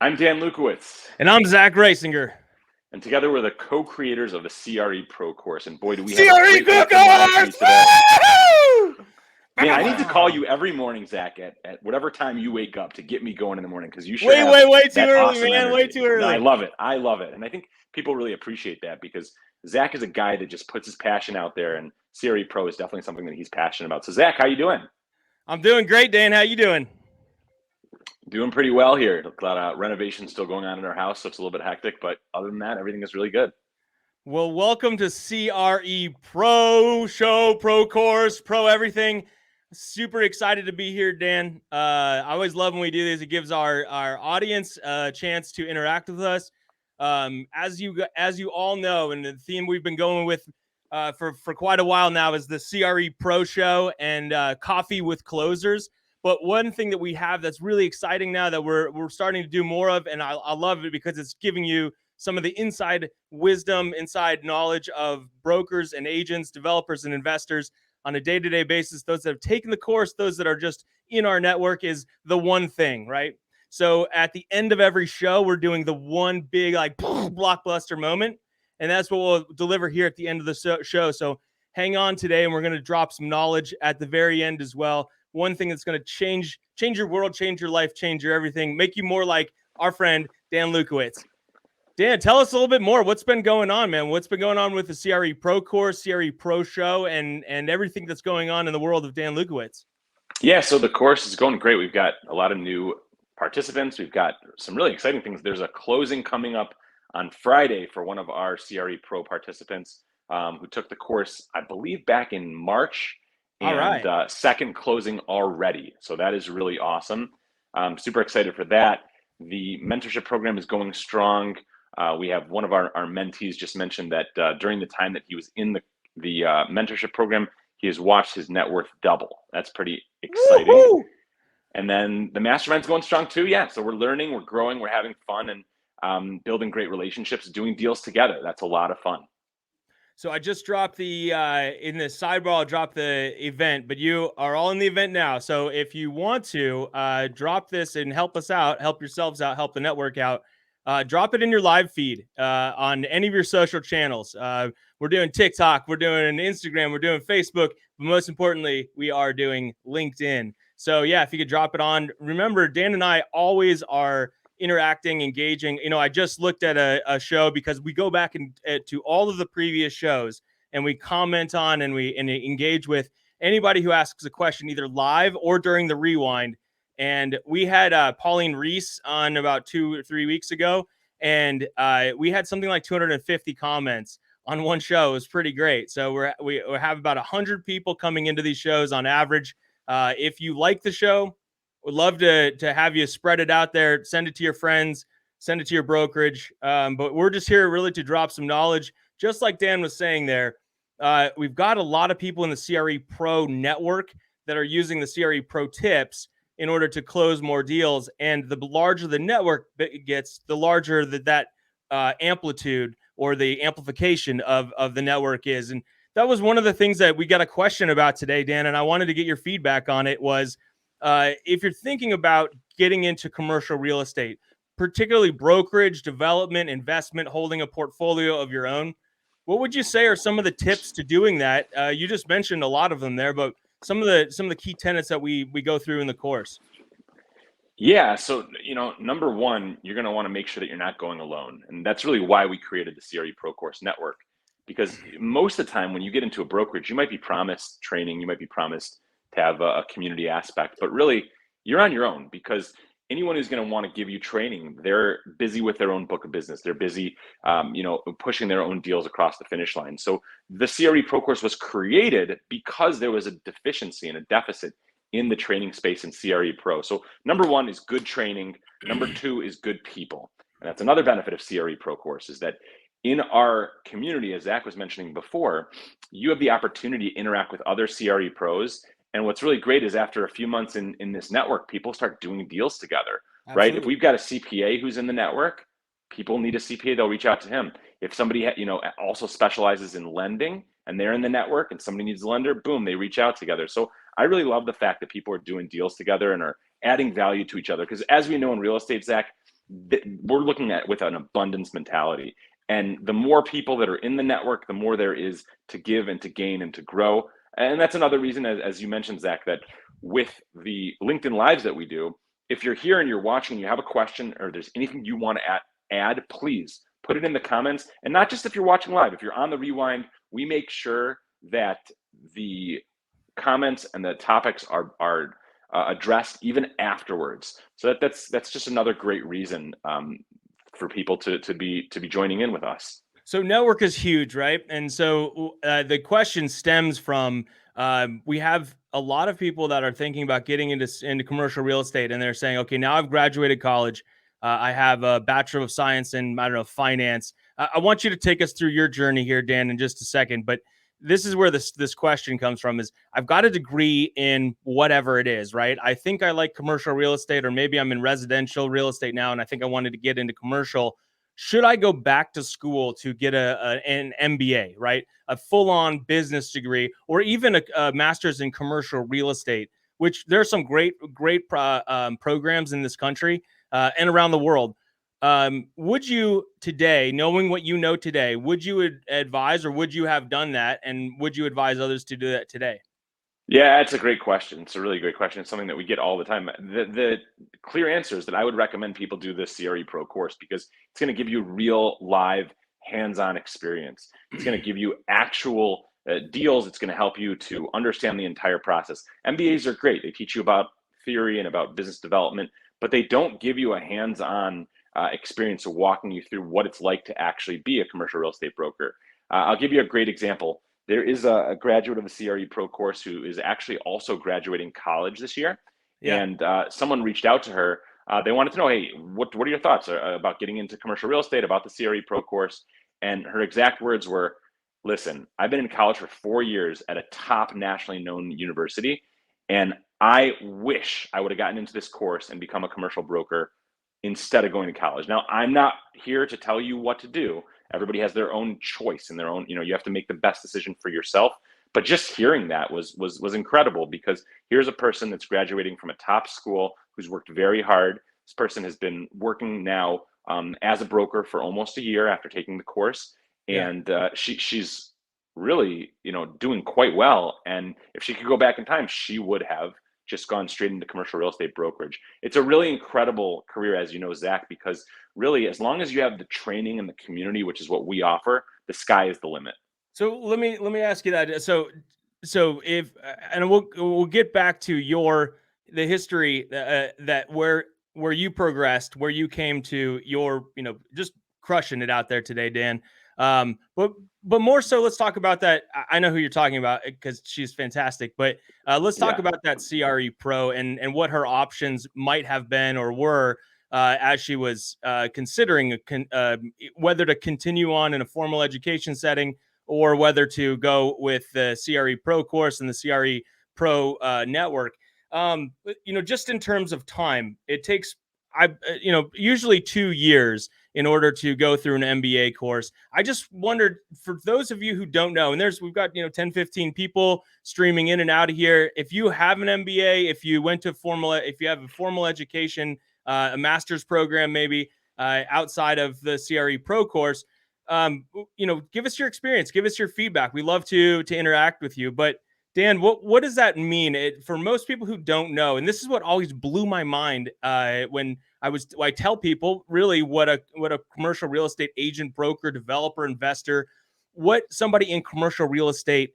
I'm Dan Lukowitz. And I'm Zach Reisinger. And together we're the co-creators of the CRE Pro Course. And boy, do we have CRE a great Pro Course today. Man, I need to call Woo! you every morning, Zach, at whatever time you wake up to get me going in the morning, because you should Way too that early, awesome man. energy. Way too early. No, I love it. And I think people really appreciate that, because Zach is a guy that just puts his passion out there, and CRE Pro is definitely something that he's passionate about. So Zach, how you doing? I'm doing great, Dan. How you doing? Doing pretty well here. A lot of renovations still going on in our house, so it's a little bit hectic, but other than that, everything is really good. Well, welcome to CRE Pro Show, Pro Course, Pro everything. Super excited to be here, Dan. I always love when we do this. It gives our audience a chance to interact with us. As you all know, and the theme we've been going with for quite a while now is the CRE Pro Show and Coffee with Closers. But one thing that we have that's really exciting now that we're starting to do more of, and I love it because it's giving you some of the inside wisdom, inside knowledge of brokers and agents, developers and investors on a day-to-day basis. Those that have taken the course, those that are just in our network, is the one thing, right? So at the end of every show, we're doing the one big like blockbuster moment. And that's what we'll deliver here at the end of the show. So hang on today, and we're going to drop some knowledge at the very end as well. One thing that's going to change your world, change your life, change your everything, make you more like our friend, Dan Lukowitz. Dan, tell us a little bit more. What's been going on, man? What's been going on with the CRE Pro Course, CRE Pro Show, and everything that's going on in the world of Dan Lukowitz? Yeah, so the course is going great. We've got a lot of new participants. We've got some really exciting things. There's a closing coming up on Friday for one of our CRE Pro participants who took the course, I believe, back in March. All right. And second closing already. So that is really awesome. Super excited for that. The mentorship program is going strong. We have one of our mentees just mentioned that during the time that he was in the mentorship program, he has watched his net worth double. That's pretty exciting. Woo-hoo! And then the mastermind's going strong too. Yeah, so we're learning, we're growing, we're having fun, and building great relationships, doing deals together. That's a lot of fun. So I just dropped the in the sidebar. I'll drop the event, but you are all in the event now. So if you want to drop this and help us out, help yourselves out, help the network out, drop it in your live feed on any of your social channels. We're doing TikTok, we're doing Instagram, we're doing Facebook, but most importantly, we are doing LinkedIn. So yeah, if you could drop it on. Remember, Dan and I always are interacting, engaging. You know, I just looked at a show because we go back to all of the previous shows and we comment on and we engage with anybody who asks a question either live or during the rewind. And we had Pauline Reese on about 2 or 3 weeks ago, and we had something like 250 comments on one show. It was pretty great. So we have about 100 people coming into these shows on average. If you like the show, would love to have you spread it out there, send it to your friends, send it to your brokerage. But we're just here really to drop some knowledge. Just like Dan was saying there, we've got a lot of people in the CRE Pro network that are using the CRE Pro tips in order to close more deals. And the larger the network gets, the larger that amplitude or the amplification of the network is. And that was one of the things that we got a question about today, Dan, and I wanted to get your feedback on it was, if you're thinking about getting into commercial real estate, particularly brokerage, development, investment, holding a portfolio of your own, what would you say are some of the tips to doing that? You just mentioned a lot of them there, but some of the key tenets that we go through in the course. Yeah, so number one, you're going to want to make sure that you're not going alone, and that's really why we created the CRE Pro Course Network. Because most of the time, when you get into a brokerage, you might be promised training, you might be promised to have a community aspect, but really you're on your own, because anyone who's going to want to give you training, they're busy with their own book of business. They're busy, pushing their own deals across the finish line. So the CRE Pro Course was created because there was a deficiency and a deficit in the training space in CRE Pro. So number one is good training. Number two is good people. And that's another benefit of CRE Pro Course, is that in our community, as Zach was mentioning before, you have the opportunity to interact with other CRE pros. And what's really great is after a few months in this network, people start doing deals together, Absolutely. Right? If we've got a CPA who's in the network, people need a CPA, they'll reach out to him. If somebody, also specializes in lending and they're in the network and somebody needs a lender, boom, they reach out together. So I really love the fact that people are doing deals together and are adding value to each other. Because as we know in real estate, Zach, we're looking at with an abundance mentality. And the more people that are in the network, the more there is to give and to gain and to grow. And that's another reason, as you mentioned, Zach, that with the LinkedIn Lives that we do, if you're here and you're watching, you have a question or there's anything you want to add, please put it in the comments. And not just if you're watching live, if you're on the rewind, we make sure that the comments and the topics are addressed even afterwards. So that's just another great reason for people to be joining in with us. So network is huge, right? And so the question stems from we have a lot of people that are thinking about getting into commercial real estate, and they're saying, okay, now I've graduated college. I have a Bachelor of Science in, I don't know, finance. I want you to take us through your journey here, Dan, in just a second. But this is where this question comes from: is I've got a degree in whatever it is, right? I think I like commercial real estate, or maybe I'm in residential real estate now, and I think I wanted to get into commercial. Should I go back to school to get an MBA, right? A full-on business degree, or even a master's in commercial real estate, which there are some great programs in this country and around the world. Would you today, knowing what you know today, would you advise, or would you have done that? And would you advise others to do that today? Yeah, it's a great question. It's a really great question. It's something that we get all the time. The clear answer is that I would recommend people do this CRE Pro course because it's going to give you real, live, hands-on experience. It's going to give you actual deals. It's going to help you to understand the entire process. MBAs are great. They teach you about theory and about business development, but they don't give you a hands-on experience of walking you through what it's like to actually be a commercial real estate broker. I'll give you a great example. There is a graduate of the CRE Pro course who is actually also graduating college this year. Yeah. And someone reached out to her. They wanted to know, hey, what are your thoughts about getting into commercial real estate, about the CRE Pro course? And her exact words were, listen, I've been in college for 4 years at a top nationally known university, and I wish I would have gotten into this course and become a commercial broker instead of going to college. Now, I'm not here to tell you what to do. Everybody has their own choice and their own, you have to make the best decision for yourself. But just hearing that was incredible, because here's a person that's graduating from a top school who's worked very hard. This person has been working now as a broker for almost a year after taking the course. And she's really, doing quite well. And if she could go back in time, she would have just gone straight into commercial real estate brokerage. It's a really incredible career, as you know, Zach, because really, as long as you have the training and the community, which is what we offer, the sky is the limit. So let me ask you that. So if and we'll get back to the history that where you progressed, where you came to your just crushing it out there today, Dan. But more so, let's talk about that. I know who you're talking about because she's fantastic. But let's talk about that CRE Pro and what her options might have been or were as she was considering whether to continue on in a formal education setting or whether to go with the CRE Pro course and the CRE Pro network. Just in terms of time, it takes usually 2 years in order to go through an MBA course. I just wondered, for those of you who don't know, and we've got 10, 15 people streaming in and out of here. If you have an MBA, if you have a formal education, a master's program, maybe outside of the CRE Pro course, give us your experience, give us your feedback. We love to interact with you. But Dan, what does that mean for most people who don't know? And this is what always blew my mind when I tell people really what a commercial real estate agent, broker, developer, investor, what somebody in commercial real estate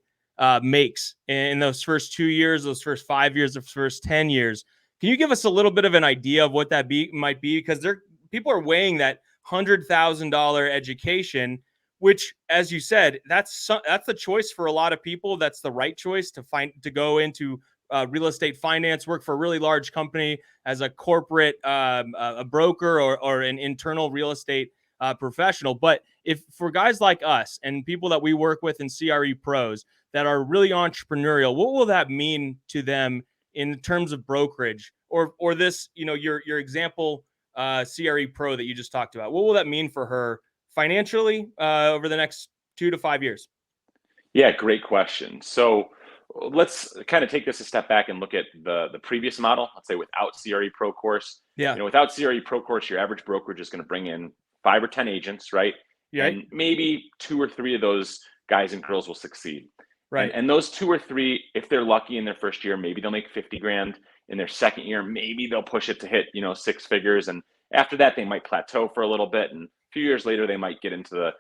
makes in those first 2 years, those first 5 years, those first 10 years. Can you give us a little bit of an idea of what that might be? Because people are weighing that $100,000 education, which, as you said, that's the choice for a lot of people. That's the right choice to go into real estate finance, work for a really large company as a corporate, a broker or an internal real estate professional. But if for guys like us and people that we work with in CRE pros that are really entrepreneurial, what will that mean to them in terms of brokerage or this, your example, CRE pro that you just talked about? What will that mean for her financially over the next 2 to 5 years? Yeah, great question. So let's kind of take this a step back and look at the previous model. Let's say without CRE Pro Course. Yeah. Without CRE Pro Course, your average brokerage is going to bring in 5 or 10 agents, right? Right. And maybe 2 or 3 of those guys and girls will succeed. Right. And those 2 or 3, if they're lucky in their first year, maybe they'll make 50 grand. In their second year, maybe they'll push it to hit, 6 figures. And after that, they might plateau for a little bit. And a few years later, they might get into the,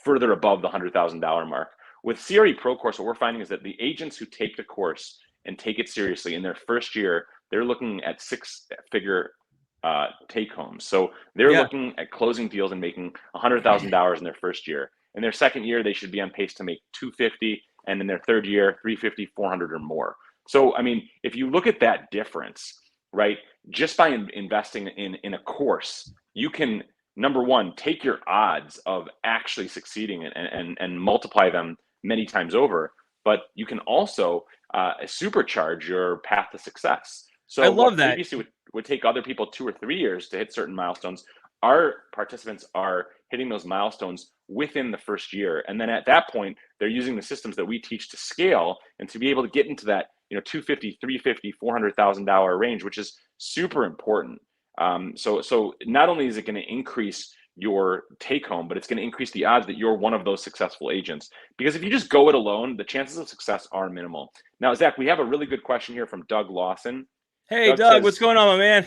further above the $100,000 mark. With CRE Pro Course, what we're finding is that the agents who take the course and take it seriously in their first year, they're looking at 6-figure take homes. So they're looking at closing deals and making $100,000 in their first year. In their second year, they should be on pace to make 250, and in their third year, 350, 400 or more. So, I mean, if you look at that difference, right, just by investing in a course, you can, number one, take your odds of actually succeeding and multiply them many times over, but you can also supercharge your path to success. I So love what that. previously would take other people 2 or 3 years to hit certain milestones, our participants are hitting those milestones within the first year. And then at that point, they're using the systems that we teach to scale and to be able to get into that, 250, 350, $400,000 range, which is super important. So not only is it going to increase your take home, but it's going to increase the odds that you're one of those successful agents. Because if you just go it alone, the chances of success are minimal. Now, Zach, we have a really good question here from Doug Lawson. Hey, Doug, what's going on, my man?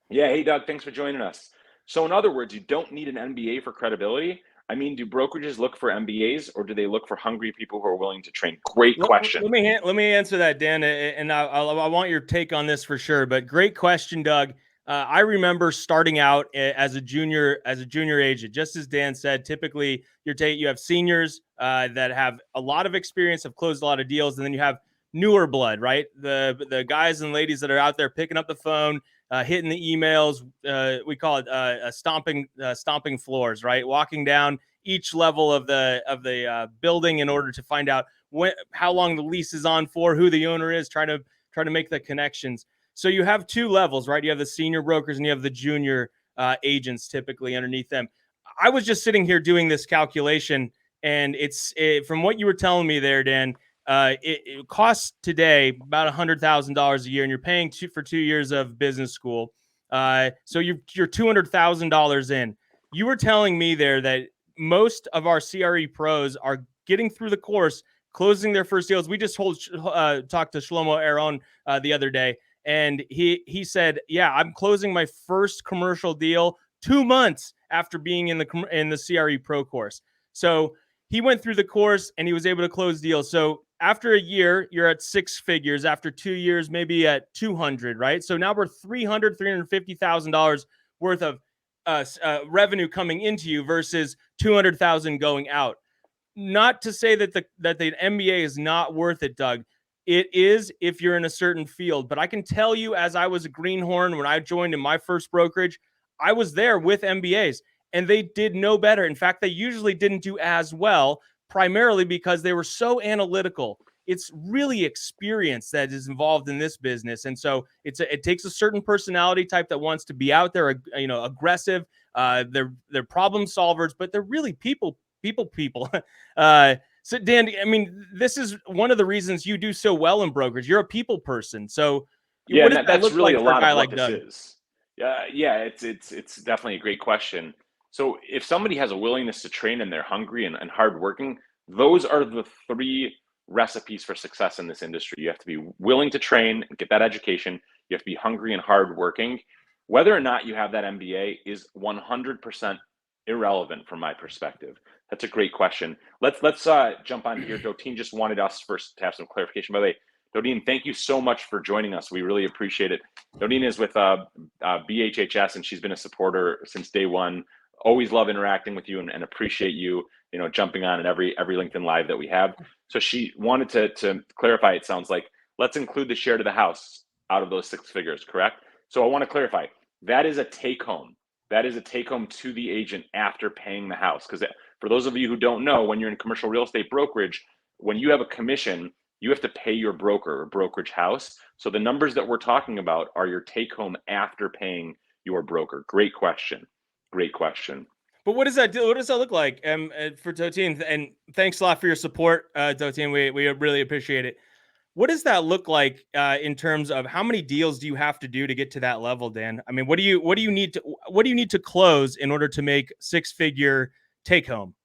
Yeah, hey, Doug, thanks for joining us. So in other words, you don't need an MBA for credibility. I mean, do brokerages look for MBAs, or do they look for hungry people who are willing to train? Great question. Let me answer that, Dan, and I want your take on this for sure. But great question, Doug. I remember starting out as a junior agent. Just as Dan said, typically you have seniors that have a lot of experience, have closed a lot of deals, and then you have newer blood, right? The guys and ladies that are out there picking up the phone, hitting the emails. We call it stomping floors, right? Walking down each level of the building in order to find out how long the lease is on for, who the owner is, trying to make the connections. So you have 2 levels, right? You have the senior brokers and you have the junior agents typically underneath them. I was just sitting here doing this calculation, and from what you were telling me there, Dan, it costs today about $100,000 a year, and you're paying for 2 years of business school. So you're $200,000 in. You were telling me there that most of our CRE pros are getting through the course, closing their first deals. We just talked to Shlomo Aaron the other day, and he said, "Yeah, I'm closing my first commercial deal 2 months after being in the CRE Pro course." So he went through the course and he was able to close deals. So after a year, you're at 6 figures. After 2 years, maybe at 200, right? So now we're $350,000 worth of revenue coming into you versus 200,000 going out. Not to say that the MBA is not worth it, Doug. It is if you're in a certain field. But I can tell you, as I was a greenhorn when I joined in my first brokerage, I was there with MBAs, and they did no better. In fact, they usually didn't do as well, primarily because they were so analytical. It's really experience that is involved in this business, and so it takes a certain personality type that wants to be out there, aggressive. They're problem solvers, but they're really people. So Dan, I mean, this is one of the reasons you do so well in brokerage. You're a people person. So Yeah, what and does that that's look really like a for a lot of guy what like this Doug? is. Yeah, it's definitely a great question. So if somebody has a willingness to train and they're hungry and hardworking, those are the 3 recipes for success in this industry. You have to be willing to train and get that education. You have to be hungry and hardworking. Whether or not you have that MBA is 100% irrelevant from my perspective. That's a great question. Let's jump on here. Doteen just wanted us first to have some clarification. By the way, Dodine, thank you so much for joining us. We really appreciate it. Dodine is with BHHS, and she's been a supporter since day one. Always love interacting with you and appreciate you, jumping on at every LinkedIn Live that we have. So she wanted to clarify, it sounds like, let's include the share to the house out of those 6 figures, correct? So I want to clarify, that is a take home. That is a take home to the agent after paying the house. Because for those of you who don't know, when you're in commercial real estate brokerage, when you have a commission, you have to pay your broker or brokerage house. So the numbers that we're talking about are your take home after paying your broker. Great question. Great question. But what does that do? What does that look like for Totin? And thanks a lot for your support, Totin. We really appreciate it. What does that look like in terms of how many deals do you have to do to get to that level, Dan? I mean, what do you need to close in order to make six-figure take home?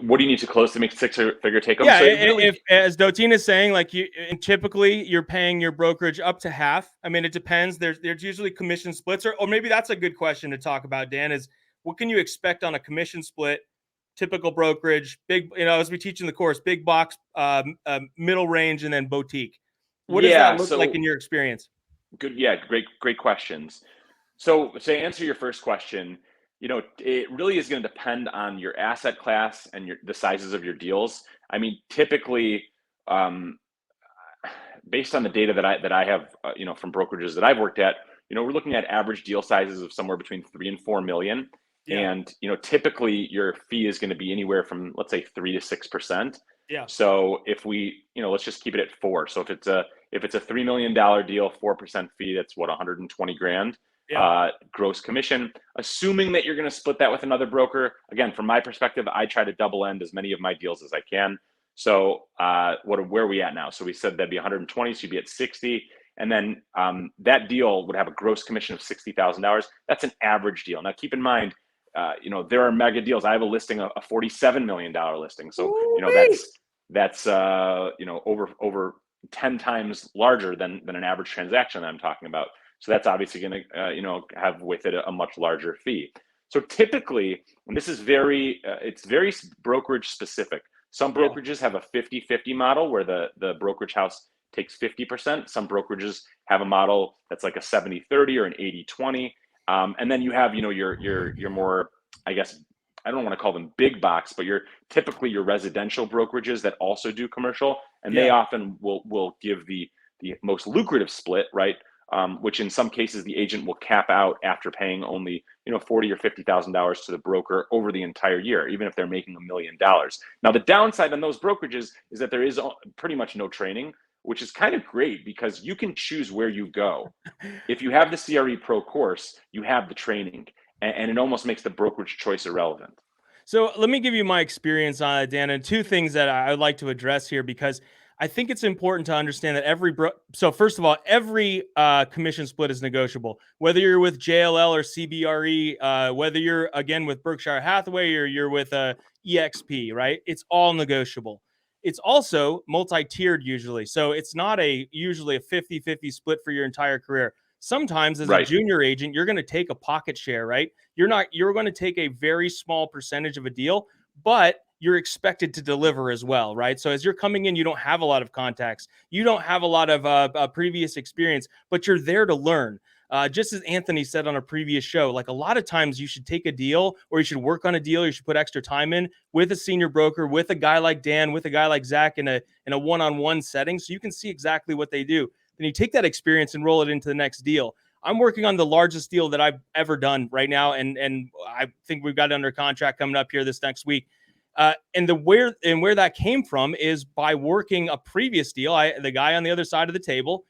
What do you need to close to make six-figure take home? Yeah, So it really, if as Dotin is saying, like typically you're paying your brokerage up to half. I mean, it depends. There's usually commission splits, or maybe that's a good question to talk about, Dan, is what can you expect on a commission split? Typical brokerage, big, as we teach in the course, big box, middle range, and then boutique. What does that yeah. look like So in your experience? good. Yeah, great questions. So to answer your first question, it really is going to depend on your asset class and the sizes of your deals. I mean, typically, um, based on the data that I have, from brokerages that I've worked at, we're looking at average deal sizes of somewhere between 3 and 4 million, Yeah, and typically your fee is going to be anywhere from, let's say, 3 to 6%. yeah, So if we, let's just keep it at four. So if it's a $3 million deal, 4% fee, that's what, 120 grand yeah, gross commission. Assuming that you're going to split that with another broker, again, from my perspective, I try to double end as many of my deals as I can. So where are we at now? So we said that'd be 120, so you'd be at 60. And then that deal would have a gross commission of $60,000. That's an average deal. Now, keep in mind, there are mega deals. I have a listing, a $47 million listing. So, Ooh-wee. that's over 10 times larger than an average transaction that I'm talking about. So that's obviously going to, have with it a much larger fee. So typically, and this is it's very brokerage specific. Some Yeah, brokerages have a 50-50 model where the brokerage house takes 50%. Some brokerages have a model that's like a 70-30 or an 80-20. And then you have, your more, I guess, I don't want to call them big box, but you're typically your residential brokerages that also do commercial, and they yeah. often will give the most lucrative split, right? Which in some cases the agent will cap out after paying only $40,000 or $50,000 to the broker over the entire year, even if they're making $1 million. Now the downside on those brokerages is that there is pretty much no training, which is kind of great because you can choose where you go. If you have the CRE Pro course, you have the training, and it almost makes the brokerage choice irrelevant. So let me give you my experience on it, Dan, and two things that I would like to address here because I think it's important to understand that so first of all, every commission split is negotiable. Whether you're with JLL or CBRE, whether you're again with Berkshire Hathaway or you're with EXP, right? It's all negotiable. It's also multi-tiered usually. So it's not usually a 50-50 split for your entire career. Sometimes as a Right. junior agent, you're going to take a pocket share, right? You're going to take a very small percentage of a deal, but you're expected to deliver as well, right? So as you're coming in, you don't have a lot of contacts, you don't have a lot of previous experience, but you're there to learn. Just as Anthony said on a previous show, like a lot of times you should take a deal or you should work on a deal, you should put extra time in with a senior broker, with a guy like Dan, with a guy like Zach in a one-on-one setting, so you can see exactly what they do. Then you take that experience and roll it into the next deal. I'm working on the largest deal that I've ever done right now, and I think we've got it under contract coming up here this next week. And where that came from is by working a previous deal. The guy on the other side of the table,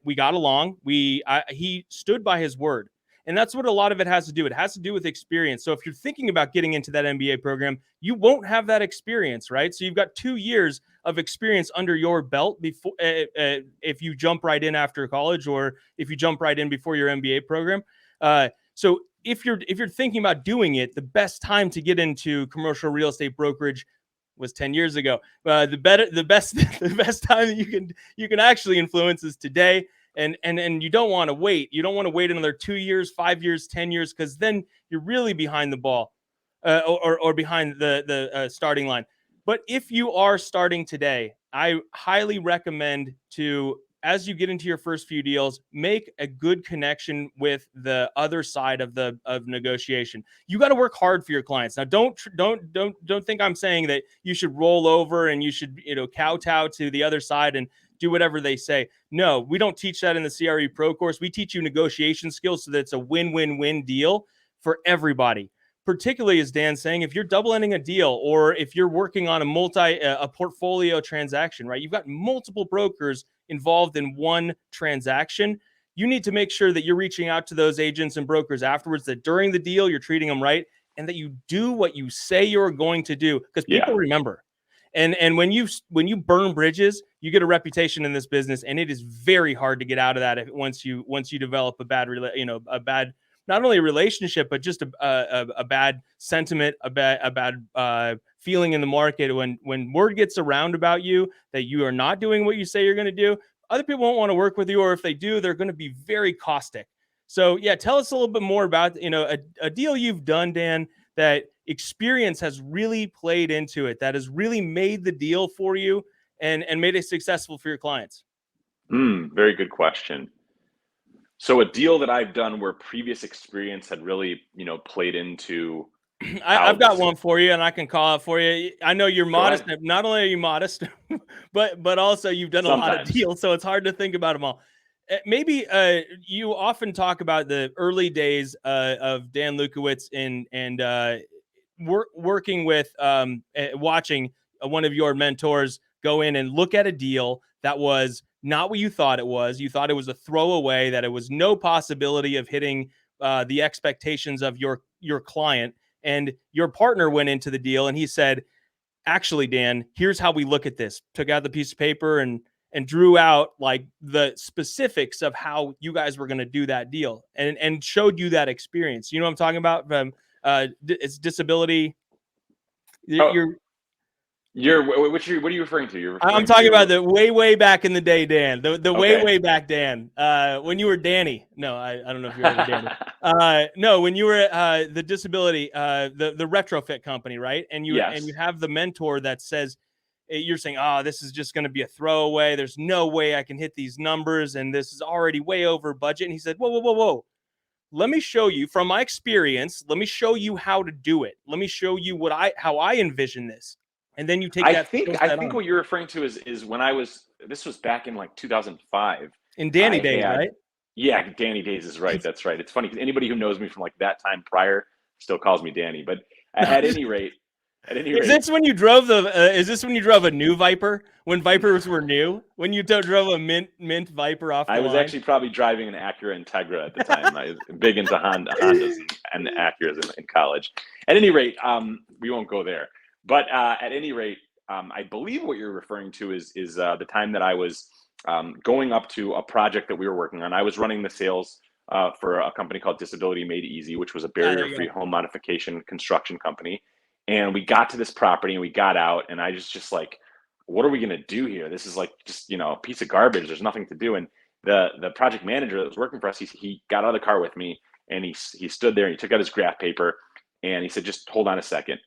we got along. He stood by his word, and that's what a lot of it has to do. It has to do with experience. So if you're thinking about getting into that MBA program, you won't have that experience, right? So you've got 2 years of experience under your belt before if you jump right in after college or if you jump right in before your MBA program. So if you're thinking about doing it, the best time to get into commercial real estate brokerage was 10 years ago. The best the best time that you can actually influence is today. And you don't want to wait. You don't want to wait another 2 years, 5 years, 10 years, because then you're really behind the ball, or behind the starting line. But if you are starting today, I highly recommend to, as you get into your first few deals, make a good connection with the other side of negotiation. You got to work hard for your clients. Now, don't think I'm saying that you should roll over and you should kowtow to the other side and do whatever they say. No, we don't teach that in the CRE Pro course. We teach you negotiation skills so that it's a win-win-win deal for everybody. Particularly, as Dan's saying, if you're double ending a deal or if you're working on a portfolio transaction, right? You've got multiple brokers involved in one transaction. you need to make sure that you're reaching out to those agents and brokers afterwards, that during the deal, you're treating them right, and that you do what you say you're going to do, because people Yeah. remember. And when you burn bridges, you get a reputation in this business, and it is very hard to get out of that once you develop a bad not only a relationship, but just a bad sentiment, a bad feeling in the market. When word gets around about you that you are not doing what you say you're going to do, other people won't want to work with you, or if they do, they're going to be very caustic. So yeah, tell us a little bit more about a deal you've done, Dan, that experience has really played into it, that has really made the deal for you and made it successful for your clients. Very good question. So a deal that I've done where previous experience had really, played into how I've got this. one for you, and I can call it for you. I know you're Go modest. ahead. Not only are you modest, but also you've done a lot of Sometimes. deals, so it's hard to think about them all. Maybe you often talk about the early days of Dan Lukowitz and working with watching one of your mentors go in and look at a deal that was not what you thought it was. You thought it was a throwaway, that it was no possibility of hitting the expectations of your client. And your partner went into the deal and he said, actually, Dan, here's how we look at this. Took out the piece of paper and drew out like the specifics of how you guys were going to do that deal, and showed you that experience. You know what I'm talking about? It's disability. Oh, You're what are you referring to? You're I'm referring talking about to. the way back in the day, Dan. The Okay. way back, Dan. When you were Danny. No, I don't know if you're ever Danny. No, when you were the disability, the retrofit company, right? And you Yes. have the mentor that says, you're saying, oh, this is just going to be a throwaway. There's no way I can hit these numbers, and this is already way over budget. And he said, whoa, whoa, whoa, whoa. Let me show you from my experience. Let me show you how to do it. Let me show you how I envision this. And then you take I that think skill I set think on. what you're referring to is when this was back in like 2005. In Danny I days, had right? Yeah, Danny Days is right. That's right. It's funny because anybody who knows me from like that time prior still calls me Danny. But at any rate, at any Is rate, this when you drove the? Is this when you drove a new Viper? When Vipers were new? When you drove a mint Viper off the I was line? actually probably driving an Acura Integra at the time. I was big into Hondas and Acuras in college. At any rate, we won't go there. But at any rate, I believe what you're referring to is the time that I was going up to a project that we were working on. I was running the sales for a company called Disability Made Easy, which was a Ah, there you barrier-free go. home modification construction company. And we got to this property and we got out, and I just like, what are we going to do here? This is like just a piece of garbage. There's nothing to do. And the project manager that was working for us, he got out of the car with me, and he stood there and he took out his graph paper and he said, just hold on a second.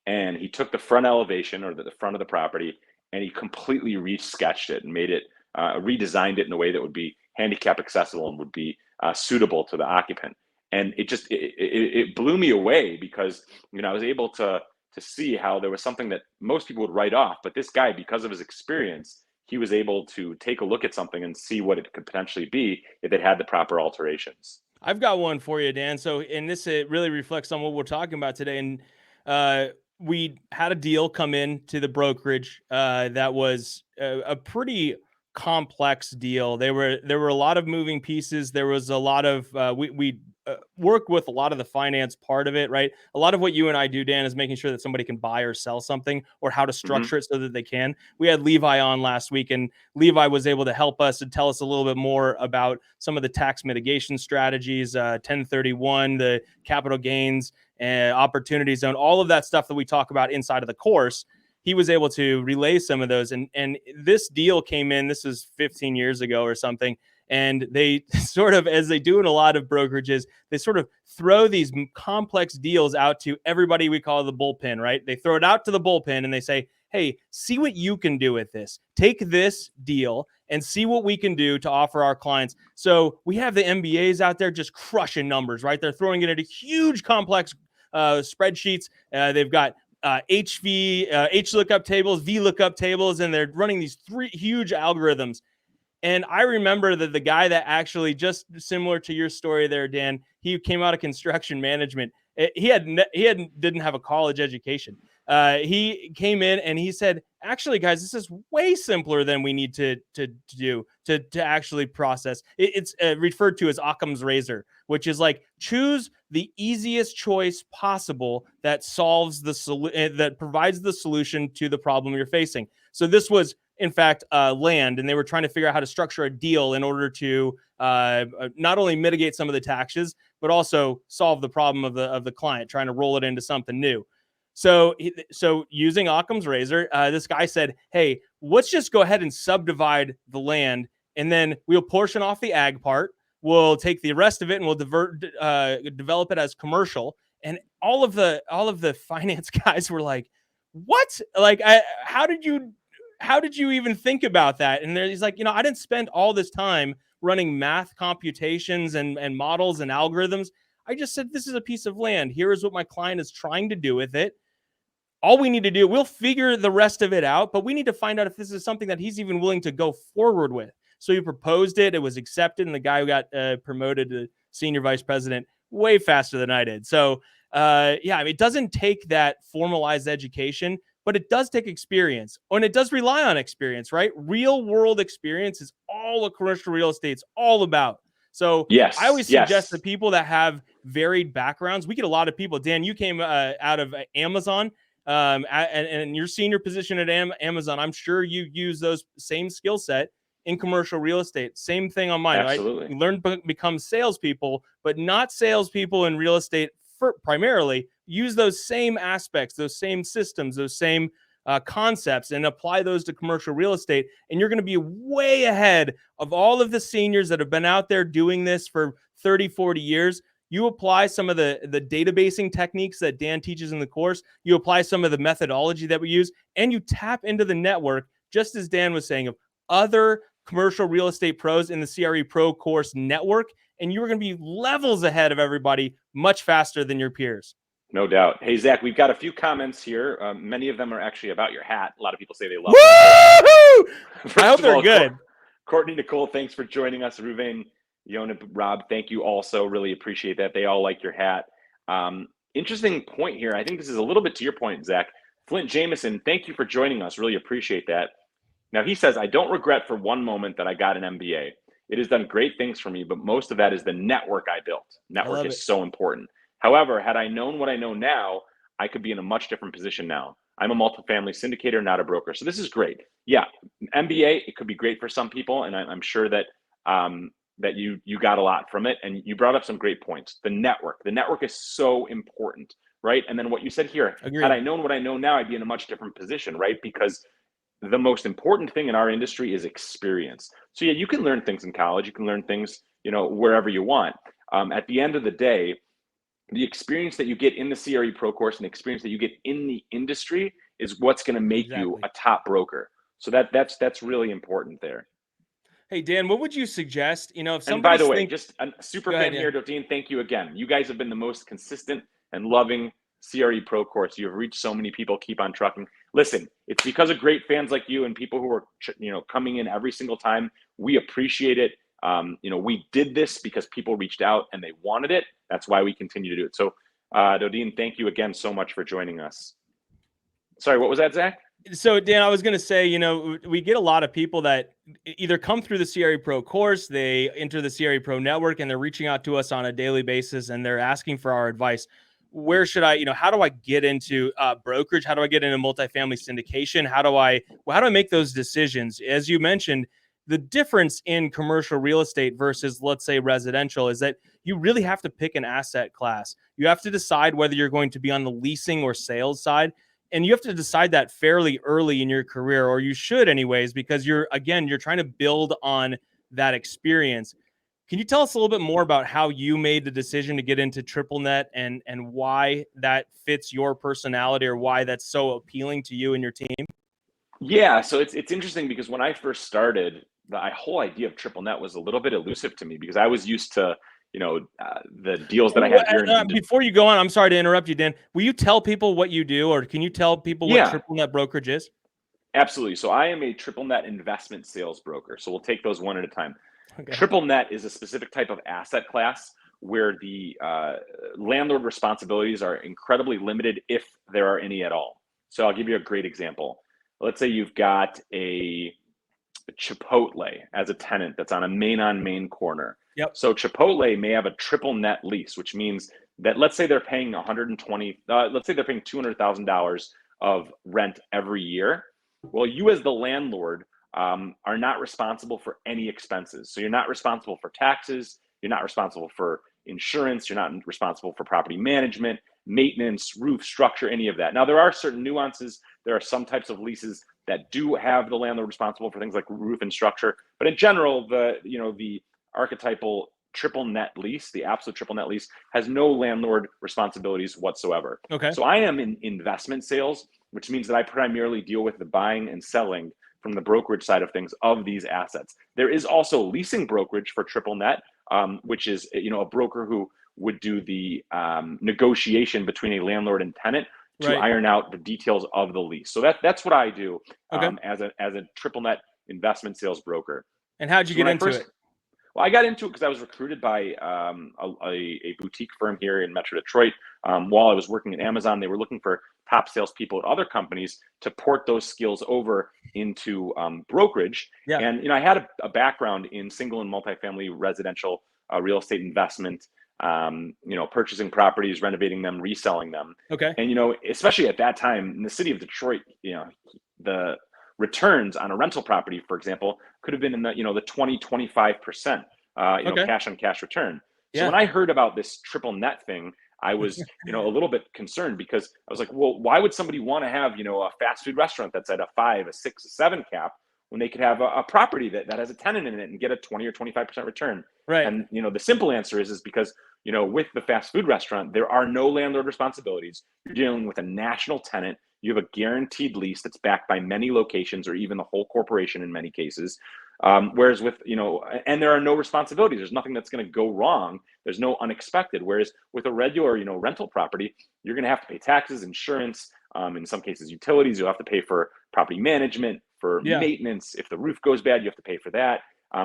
And he took the front elevation, or the front of the property, and he completely resketched it and made it, redesigned it in a way that would be handicap accessible and would be suitable to the occupant. And it blew me away because I was able to see how there was something that most people would write off, but this guy, because of his experience, he was able to take a look at something and see what it could potentially be if it had the proper alterations. I've got one for you, Dan. So, and this it really reflects on what we're talking about today. And uh, we had a deal come in to the brokerage that was a pretty complex deal. There were a lot of moving pieces. There was a lot of we work with a lot of the finance part of it, right? A lot of what you and I do, Dan, is making sure that somebody can buy or sell something, or how to Mm-hmm. structure it so that they can. We had Levi on last week, and Levi was able to help us and tell us a little bit more about some of the tax mitigation strategies, 1031, the capital gains and opportunity zone, all of that stuff that we talk about inside of the course. He was able to relay some of those. And this deal came in, this was 15 years ago or something. And they sort of, as they do in a lot of brokerages, they sort of throw these complex deals out to everybody we call the bullpen, right? They throw it out to the bullpen and they say, hey, see what you can do with this. Take this deal and see what we can do to offer our clients. So we have the MBAs out there just crushing numbers, right? They're throwing it into huge, complex spreadsheets. They've got H lookup tables, V lookup tables, and they're running these three huge algorithms. And I remember that the guy that actually, just similar to your story there, Dan, he came out of construction management. He didn't have a college education. He came in and he said, actually, guys, this is way simpler than we need to do to actually process. It's referred to as Occam's razor, which is like choose the easiest choice possible that solves that provides the solution to the problem you're facing. So this was, in fact, land, and they were trying to figure out how to structure a deal in order to not only mitigate some of the taxes, but also solve the problem of the client trying to roll it into something new. So using Occam's razor, this guy said, hey, let's just go ahead and subdivide the land, and then we'll portion off the ag part. We'll take the rest of it and we'll develop it as commercial. And all of the finance guys were like, what? Like, how did you even think about that? And he's like, I didn't spend all this time running math computations and models and algorithms. I just said, this is a piece of land. Here is what my client is trying to do with it. All we need to do, we'll figure the rest of it out, but we need to find out if this is something that he's even willing to go forward with. So he proposed it. It was accepted. And the guy who got promoted to senior vice president way faster than I did. So it doesn't take that formalized education, but it does take experience, and it does rely on experience, right? Real world experience is all a commercial real estate's all about. So Yes, I always yes. suggest that people that have varied backgrounds, we get a lot of people. Dan, you came out of Amazon, and your senior position at Amazon. I'm sure you use those same skill set in commercial real estate. Same thing on mine, Absolutely. right? You learn to become salespeople, but not salespeople in real estate primarily. Use those same aspects, those same systems, those same concepts, and apply those to commercial real estate. And you're going to be way ahead of all of the seniors that have been out there doing this for 30, 40 years. You apply some of the databasing techniques that Dan teaches in the course. You apply some of the methodology that we use, and you tap into the network, just as Dan was saying, of other commercial real estate pros in the CRE Pro Course Network. And you're going to be levels ahead of everybody much faster than your peers. No doubt. Hey, Zach, we've got a few comments here. Many of them are actually about your hat. A lot of people say they love it. I hope they're good. Courtney, Nicole, thanks for joining us. Ruvain, Yona, Rob, thank you also. Really appreciate that. They all like your hat. Interesting point here. I think this is a little bit to your point, Zach. Flint Jameson, thank you for joining us. Really appreciate that. Now, he says, I don't regret for one moment that I got an MBA. It has done great things for me, but most of that is the network I built. Network is so important. However, had I known what I know now, I could be in a much different position now. I'm a multifamily syndicator, not a broker. So this is great. Yeah, MBA, it could be great for some people, and I'm sure that that you got a lot from it. And you brought up some great points. The network is so important, right? And then what you said here, had I known what I know now, I'd be in a much different position, right? Because the most important thing in our industry is experience. So yeah, you can learn things in college. You can learn things, wherever you want. At the end of the day, the experience that you get in the CRE Pro course and the experience that you get in the industry is what's going to make you a top broker. So that's really important there. Hey, Dan, what would you suggest? If and by the way, just a super fan here, Dotine, thank you again. You guys have been the most consistent and loving CRE Pro course. You have reached so many people. Keep on trucking. Listen, it's because of great fans like you and people who are, coming in every single time. We appreciate it. We did this because people reached out and they wanted it. That's why we continue to do it. So, Dodine, thank you again so much for joining us. Sorry, what was that, Zach? So, Dan, I was going to say, we get a lot of people that either come through the CRE Pro course, they enter the CRE Pro network, and they're reaching out to us on a daily basis, and they're asking for our advice. Where should I, how do I get into brokerage? How do I get into multifamily syndication? How do I make those decisions? As you mentioned, the difference in commercial real estate versus, let's say, residential is that you really have to pick an asset class. You have to decide whether you're going to be on the leasing or sales side. And you have to decide that fairly early in your career, or you should anyways, because you're trying to build on that experience. Can you tell us a little bit more about how you made the decision to get into triple net and why that fits your personality, or why that's so appealing to you and your team? Yeah, so it's interesting because when I first started, the whole idea of triple net was a little bit elusive to me because I was used to, the deals that I had here. Before you go on, I'm sorry to interrupt you, Dan. Will you tell people what you do, or can you tell people what triple net brokerage is? Absolutely. So I am a triple net investment sales broker. So we'll take those one at a time. Okay. Triple net is a specific type of asset class where the landlord responsibilities are incredibly limited, if there are any at all. So I'll give you a great example. Let's say you've got a Chipotle as a tenant that's on a main corner. Yep. So Chipotle may have a triple net lease, which means that let's say they're paying 120, let's say they're paying $200,000 of rent every year. Well, you as the landlord are not responsible for any expenses. So you're not responsible for taxes. You're not responsible for insurance. You're not responsible for property management, maintenance, roof structure, any of that. Now, there are certain nuances. There are some types of leases that do have the landlord responsible for things like roof and structure. But in general, the archetypal triple net lease, the absolute triple net lease, has no landlord responsibilities whatsoever. Okay. So I am in investment sales, which means that I primarily deal with the buying and selling from the brokerage side of things of these assets. There is also leasing brokerage for triple net, which is a broker who would do the negotiation between a landlord and tenant to iron out the details of the lease. So that's what I do as a triple net investment sales broker. And how'd you get into it? Well, I got into it because I was recruited by a boutique firm here in Metro Detroit. While I was working at Amazon, they were looking for top salespeople at other companies to port those skills over into brokerage. Yeah. And I had a background in single and multifamily residential real estate investment. Purchasing properties, renovating them, reselling them. Okay. And especially at that time in the city of Detroit, the returns on a rental property, for example, could have been in the 20-25% cash on cash return. So when I heard about this triple net thing, I was a little bit concerned, because I was like, well, why would somebody want to have a fast food restaurant that's at a 5, a 6, a 7 cap when they could have a property that has a tenant in it and get a 20 or 25% return? Right. And the simple answer is because with the fast food restaurant, there are no landlord responsibilities. You're dealing with a national tenant. You have a guaranteed lease that's backed by many locations, or even the whole corporation in many cases. Whereas with, and there are no responsibilities. There's nothing that's going to go wrong. There's no unexpected. Whereas with a regular, rental property, you're going to have to pay taxes, insurance, in some cases, utilities. You'll have to pay for property management, for maintenance. If the roof goes bad, you have to pay for that.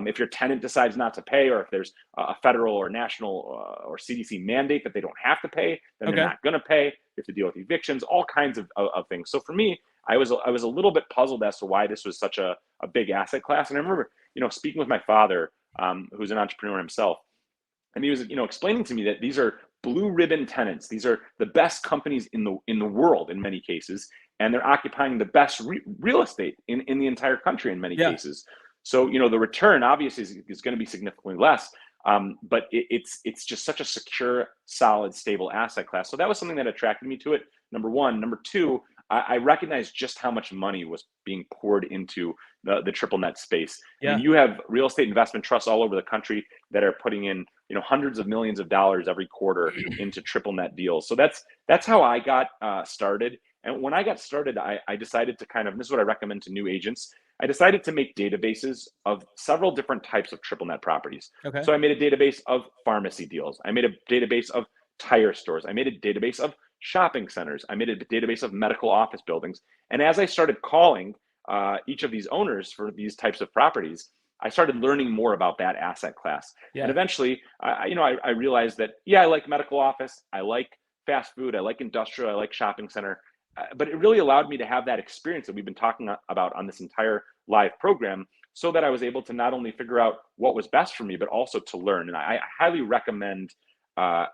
If your tenant decides not to pay, or if there's a federal or national or CDC mandate that they don't have to pay, then they're not going to pay. You have to deal with evictions, all kinds of things. So for me, I was a little bit puzzled as to why this was such a big asset class. And I remember, speaking with my father, who's an entrepreneur himself, and he was, explaining to me that these are blue ribbon tenants. These are the best companies in the world in many cases, and they're occupying the best real estate in the entire country in many cases. So, the return obviously is going to be significantly less, but it's just such a secure, solid, stable asset class. So that was something that attracted me to it, number one. Number two, I recognized just how much money was being poured into the triple net space. I mean, you have real estate investment trusts all over the country that are putting in hundreds of millions of dollars every quarter into triple net deals. So that's how I got started. And when I got started, I decided to this is what I recommend to new agents. I decided to make databases of several different types of triple net properties. Okay. So I made a database of pharmacy deals. I made a database of tire stores. I made a database of shopping centers. I made a database of medical office buildings. And as I started calling each of these owners for these types of properties, I started learning more about that asset class. And eventually, I realized that, I like medical office. I like fast food. I like industrial. I like shopping center. But it really allowed me to have that experience that we've been talking about on this entire live program, so that I was able to not only figure out what was best for me, but also to learn. And I highly recommend that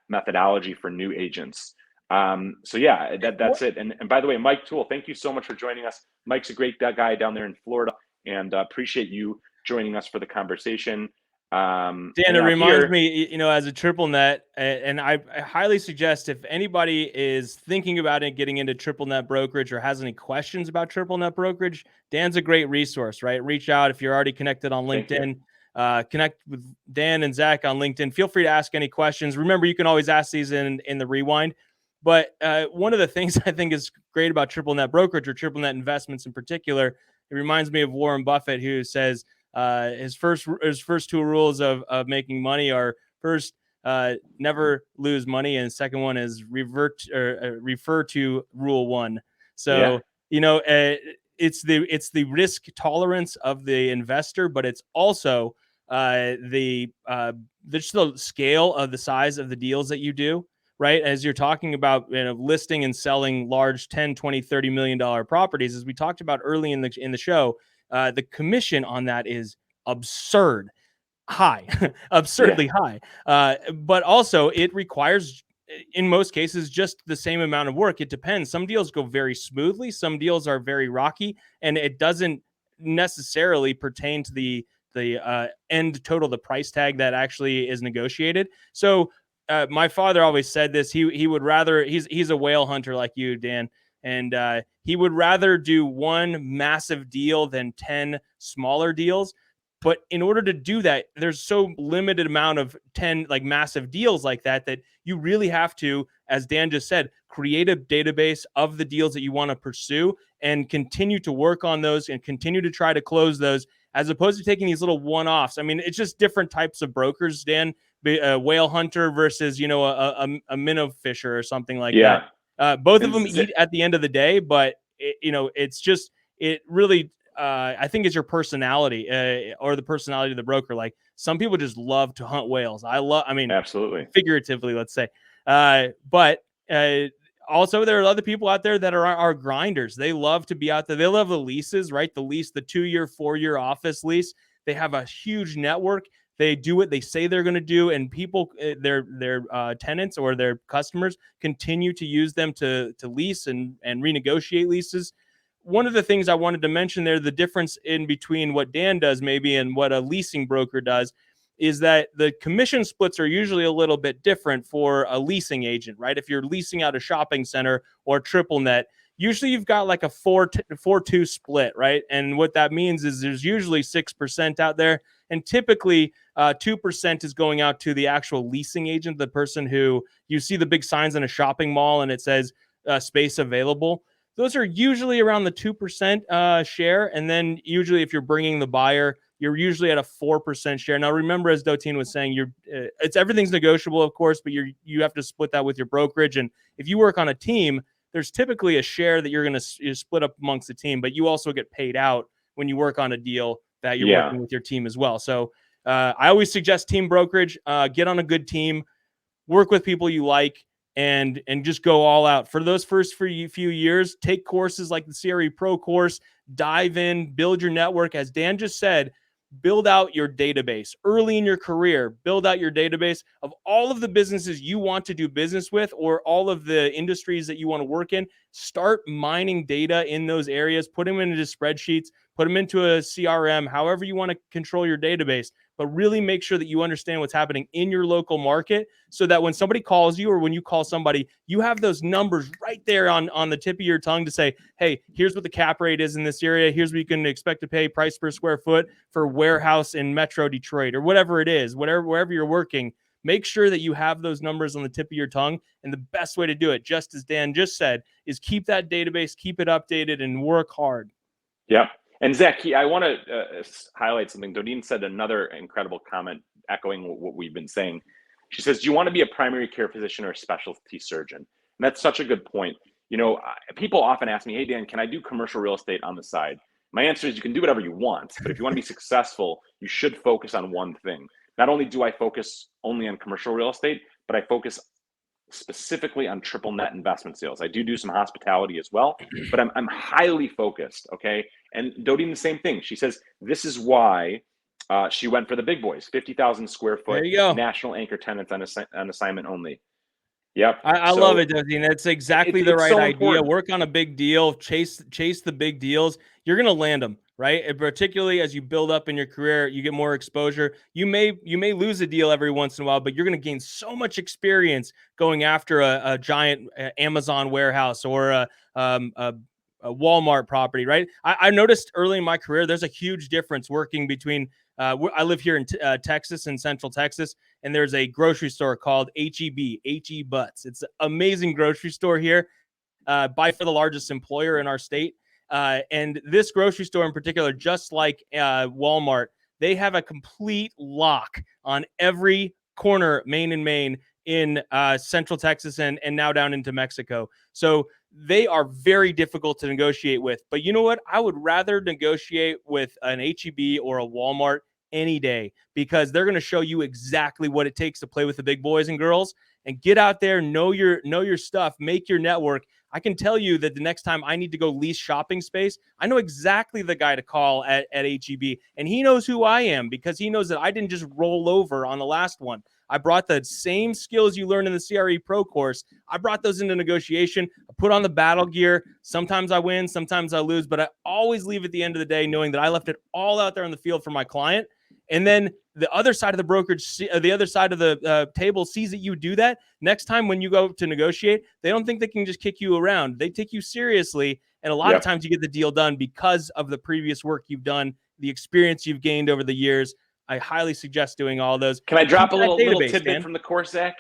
methodology for new agents. So that's it. And by the way, Mike Toole, thank you so much for joining us. Mike's a great guy down there in Florida, and appreciate you joining us for the conversation. Dan, it reminds me, as a triple net, and I highly suggest, if anybody is thinking about it, getting into triple net brokerage, or has any questions about triple net brokerage, Dan's a great resource, right? Reach out if you're already connected on LinkedIn. Connect with Dan and Zach on LinkedIn. Feel free to ask any questions. Remember, you can always ask these in the rewind. But one of the things I think is great about triple net brokerage, or triple net investments in particular, it reminds me of Warren Buffett, who says, his first two rules of making money are, first, never lose money, and second one is refer to rule one. So it's the risk tolerance of the investor, but it's also the scale of the size of the deals that you do. right? As you're talking about, listing and selling large 10, 20, $30 million properties, as we talked about early in the show, the commission on that is absurd high, Yeah. absurdly high. But also it requires, in most cases, just the same amount of work. It depends. Some deals go very smoothly. Some deals are very rocky, and it doesn't necessarily pertain to the end total, the price tag that actually is negotiated. So my father always said this. He would rather, he's a whale hunter like you, Dan, and he would rather do one massive deal than 10 smaller deals. But in order to do that, there's so limited amount of 10 like massive deals like that you really have to, as Dan just said, create a database of the deals that you want to pursue and continue to work on those and continue to try to close those, as opposed to taking these little one-offs. I mean, it's just different types of brokers, Dan. A whale hunter versus, a minnow fisher or something like that. Yeah. Both of And them eat at the end of the day, but it's just, it really, I think it's your personality, or the personality of the broker. Like, some people just love to hunt whales. I mean, absolutely. figuratively, let's say. But also there are other people out there that are grinders. They love to be out there. They love the leases, right? The lease, the 2-year, 4-year office lease. They have a huge network. They do what they say they're going to do, and people, their tenants or their customers, continue to use them to lease and renegotiate leases. One of the things I wanted to mention there, the difference in between what Dan does maybe and what a leasing broker does, is that the commission splits are usually a little bit different for a leasing agent, right? If you're leasing out a shopping center or triple net, usually you've got like a 4-2 split, right? And what that means is there's usually 6% out there, and typically 2% is going out to the actual leasing agent, the person who, you see the big signs in a shopping mall and it says space available. Those are usually around the 2% share. And then usually if you're bringing the buyer, you're usually at a 4% share. Now, remember, as Dotin was saying, it's everything's negotiable, of course, but you have to split that with your brokerage. And if you work on a team, there's typically a share that you're going to split up amongst the team, but you also get paid out when you work on a deal that you're working with your team as well. So I always suggest team brokerage. Get on a good team, work with people you like, and just go all out for those first few years. Take courses like the CRE Pro course, dive in, build your network. As Dan just said, build out your database early in your career. Build out your database of all of the businesses you want to do business with, or all of the industries that you want to work in. Start mining data in those areas, put them into spreadsheets, put them into a CRM, however you want to control your database, but really make sure that you understand what's happening in your local market, so that when somebody calls you or when you call somebody, you have those numbers right there on the tip of your tongue to say, hey, here's what the cap rate is in this area. Here's what you can expect to pay price per square foot for warehouse in Metro Detroit, or whatever it is, wherever you're working. Make sure that you have those numbers on the tip of your tongue. And the best way to do it, just as Dan just said, is keep that database, keep it updated, and work hard. Yeah. And Zach, I want to highlight something. Dodine said another incredible comment, echoing what we've been saying. She says, do you want to be a primary care physician or a specialty surgeon? And that's such a good point. People often ask me, hey, Dan, can I do commercial real estate on the side? My answer is you can do whatever you want, but if you want to be successful, you should focus on one thing. Not only do I focus only on commercial real estate, but I focus specifically on triple net investment sales. I do some hospitality as well, but I'm highly focused. Okay. And Dodine, the same thing. She says, this is why she went for the big boys, 50,000 square foot national anchor tenants on assignment only. Yep. I love it, Dodine. That's exactly the right idea. Important. Work on a big deal, chase the big deals. You're going to land them, right? And particularly as you build up in your career, you get more exposure. You may lose a deal every once in a while, but you're going to gain so much experience going after a giant Amazon warehouse or a Walmart property, right? I noticed early in my career, there's a huge difference working between, I live here in Texas, in Central Texas, and there's a grocery store called HEB, H-E Butts. It's an amazing grocery store here, by far the largest employer in our state. And this grocery store in particular, just like Walmart, they have a complete lock on every corner, main and main, in Central Texas and now down into Mexico. So they are very difficult to negotiate with. But you know what? I would rather negotiate with an HEB or a Walmart any day, because they're going to show you exactly what it takes to play with the big boys and girls. And get out there, know your stuff, make your network. I can tell you that the next time I need to go lease shopping space, I know exactly the guy to call at HEB, and he knows who I am because he knows that I didn't just roll over on the last one. I brought the same skills you learned in the CRE Pro course. I brought those into negotiation. I put on the battle gear. Sometimes I win, sometimes I lose, but I always leave at the end of the day knowing that I left it all out there on the field for my client. And then the other side of the brokerage, the other side of the table sees that you do that. Next time when you go to negotiate, they don't think they can just kick you around. They take you seriously. And a lot of times you get the deal done because of the previous work you've done, the experience you've gained over the years. I highly suggest doing all those. Can I drop a little tidbit from the course, Zach?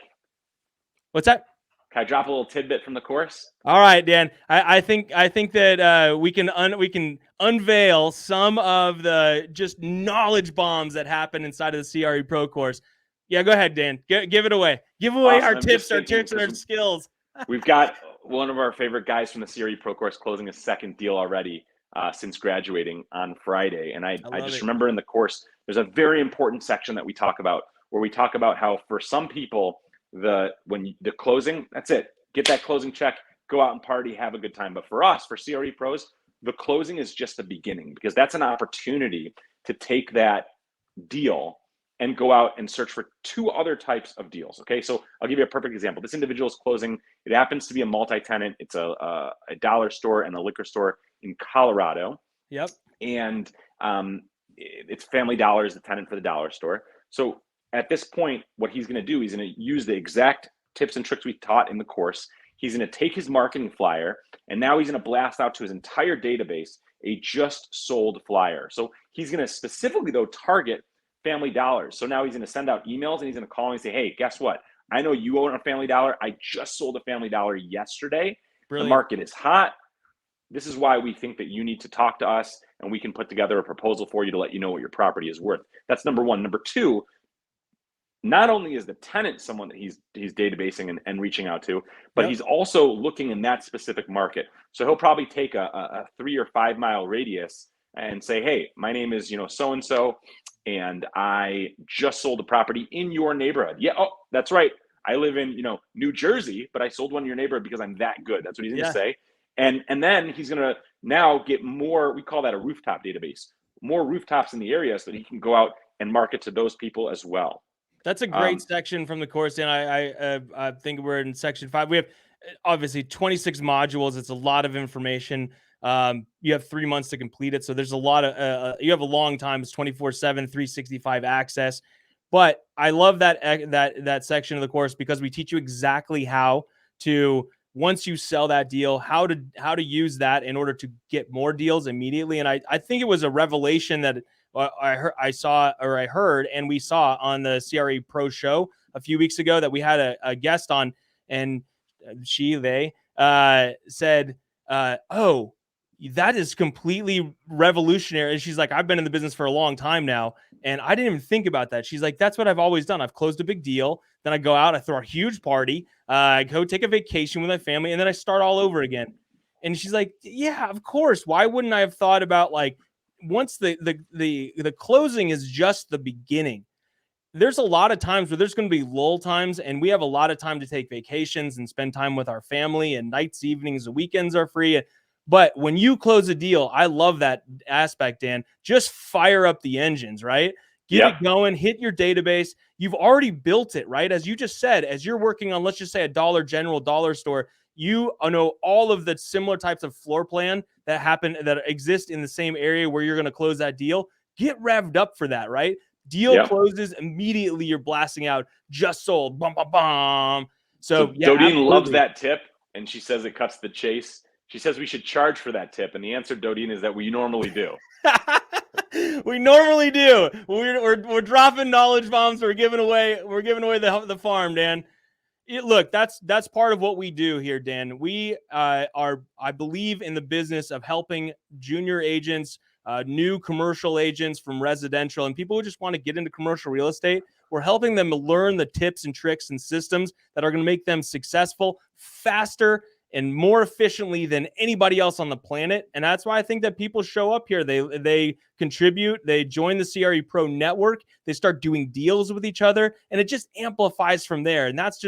What's that? Can I drop a little tidbit from the course? All right, Dan. I think that we can unveil some of the just knowledge bombs that happen inside of the CRE Pro course. Yeah, go ahead, Dan. Give it away. Give away our tips, our tricks, and our skills. We've got one of our favorite guys from the CRE Pro course closing a second deal already since graduating on Friday. And I just remember in the course, there's a very important section that we talk about where we talk about how for some people, the closing, that's it. Get that closing check, go out and party, have a good time. But for us, for CRE pros, the closing is just the beginning, because that's an opportunity to take that deal and go out and search for two other types of deals. Okay, so I'll give you a perfect example. This individual is closing. It happens to be a multi-tenant. It's a dollar store and a liquor store in Colorado. Yep. And it's Family Dollar is the tenant for the dollar store. So at this point, what he's going to do, he's going to use the exact tips and tricks we taught in the course. He's going to take his marketing flyer, and now he's going to blast out to his entire database a just sold flyer. So he's going to specifically, though, target Family Dollars. So now he's going to send out emails, and he's going to call me and say, hey, guess what? I know you own a Family Dollar. I just sold a Family Dollar yesterday. Brilliant. The market is hot. This is why we think that you need to talk to us, and we can put together a proposal for you to let you know what your property is worth. That's number one. Number two, not only is the tenant someone that he's databasing and reaching out to, but he's also looking in that specific market. So he'll probably take a 3 or 5 mile radius and say, hey, my name is, so-and-so, and I just sold a property in your neighborhood. Yeah, oh, that's right. I live in, New Jersey, but I sold one in your neighborhood because I'm that good. That's what he's going to say. And then he's going to now get more, we call that a rooftop database, more rooftops in the area so that he can go out and market to those people as well. That's a great section from the course, and I think we're in section 5. We have obviously 26 modules. It's a lot of information. You have 3 months to complete it, so there's a lot of you have a long time. It's 24/7, 365 access. But I love that section of the course because we teach you exactly how to, once you sell that deal, how to use that in order to get more deals immediately. And I think it was a revelation that I heard, and we saw on the CRE Pro show a few weeks ago that we had a guest on, and they said, oh, that is completely revolutionary. And she's like, I've been in the business for a long time now, and I didn't even think about that. She's like, that's what I've always done. I've closed a big deal. Then I go out, I throw a huge party, I go take a vacation with my family, and then I start all over again. And she's like, yeah, of course. Why wouldn't I have thought about, like, once the closing is just the beginning, there's a lot of times where there's going to be lull times, and we have a lot of time to take vacations and spend time with our family, and nights, evenings, and weekends are free. But when you close a deal, I love that aspect, Dan. Just fire up the engines, right? Get it going, hit your database. You've already built it, right? As you just said, as you're working on, let's just say, a Dollar General dollar store, you know all of the similar types of floor plan that exist in the same area where you're going to close that deal. Get revved up for that, right? Deal closes immediately. You're blasting out, just sold, bum, bum, bum. So Dodine loves that tip, and she says it cuts the chase. She says we should charge for that tip, and the answer, Dodine, is that we normally do. We normally do. We're dropping knowledge bombs. We're giving away the farm, Dan. Look, that's part of what we do here, Dan. We I believe in the business of helping junior agents, new commercial agents from residential, and people who just want to get into commercial real estate. We're helping them learn the tips and tricks and systems that are going to make them successful faster and more efficiently than anybody else on the planet. And that's why I think that people show up here. They contribute, they join the CRE Pro network, they start doing deals with each other, and it just amplifies from there. And that's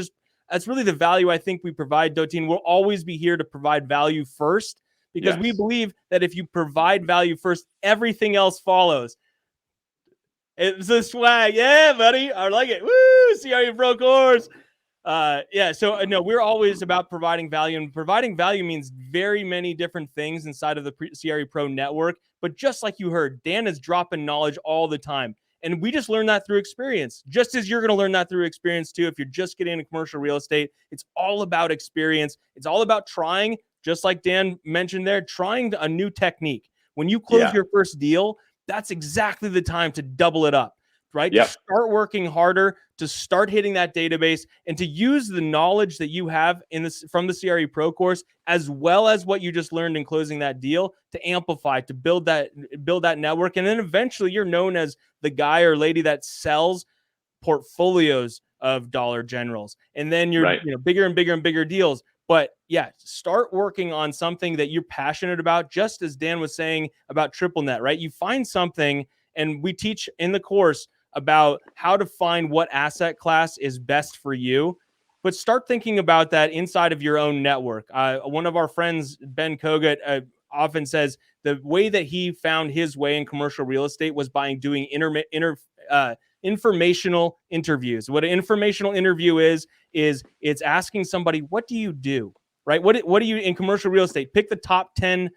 really the value I think we provide, Dotin. We'll always be here to provide value first, because we Yes. believe that if you provide value first, everything else follows. It's a swag. Yeah, buddy. I like it. Woo! CRE Pro Course. So no, we're always about providing value, and providing value means very many different things inside of the CRE Pro network. But just like you heard, Dan is dropping knowledge all the time. And we just learn that through experience, just as you're going to learn that through experience too. If you're just getting into commercial real estate, it's all about experience. It's all about trying, just like Dan mentioned there, trying a new technique. When you close your first deal, that's exactly the time to double it up, right? Yep. To start working harder, to start hitting that database, and to use the knowledge that you have from the CRE Pro course, as well as what you just learned in closing that deal, to amplify, to build that network. And then eventually you're known as the guy or lady that sells portfolios of Dollar Generals. And then you're bigger and bigger and bigger deals. But yeah, start working on something that you're passionate about, just as Dan was saying about triple net, right? You find something, and we teach in the course about how to find what asset class is best for you. But start thinking about that inside of your own network. One of our friends, Ben Kogut, often says the way that he found his way in commercial real estate was by doing informational interviews. What an informational interview is it's asking somebody, what do you do, right? What do you in commercial real estate? Pick the top 10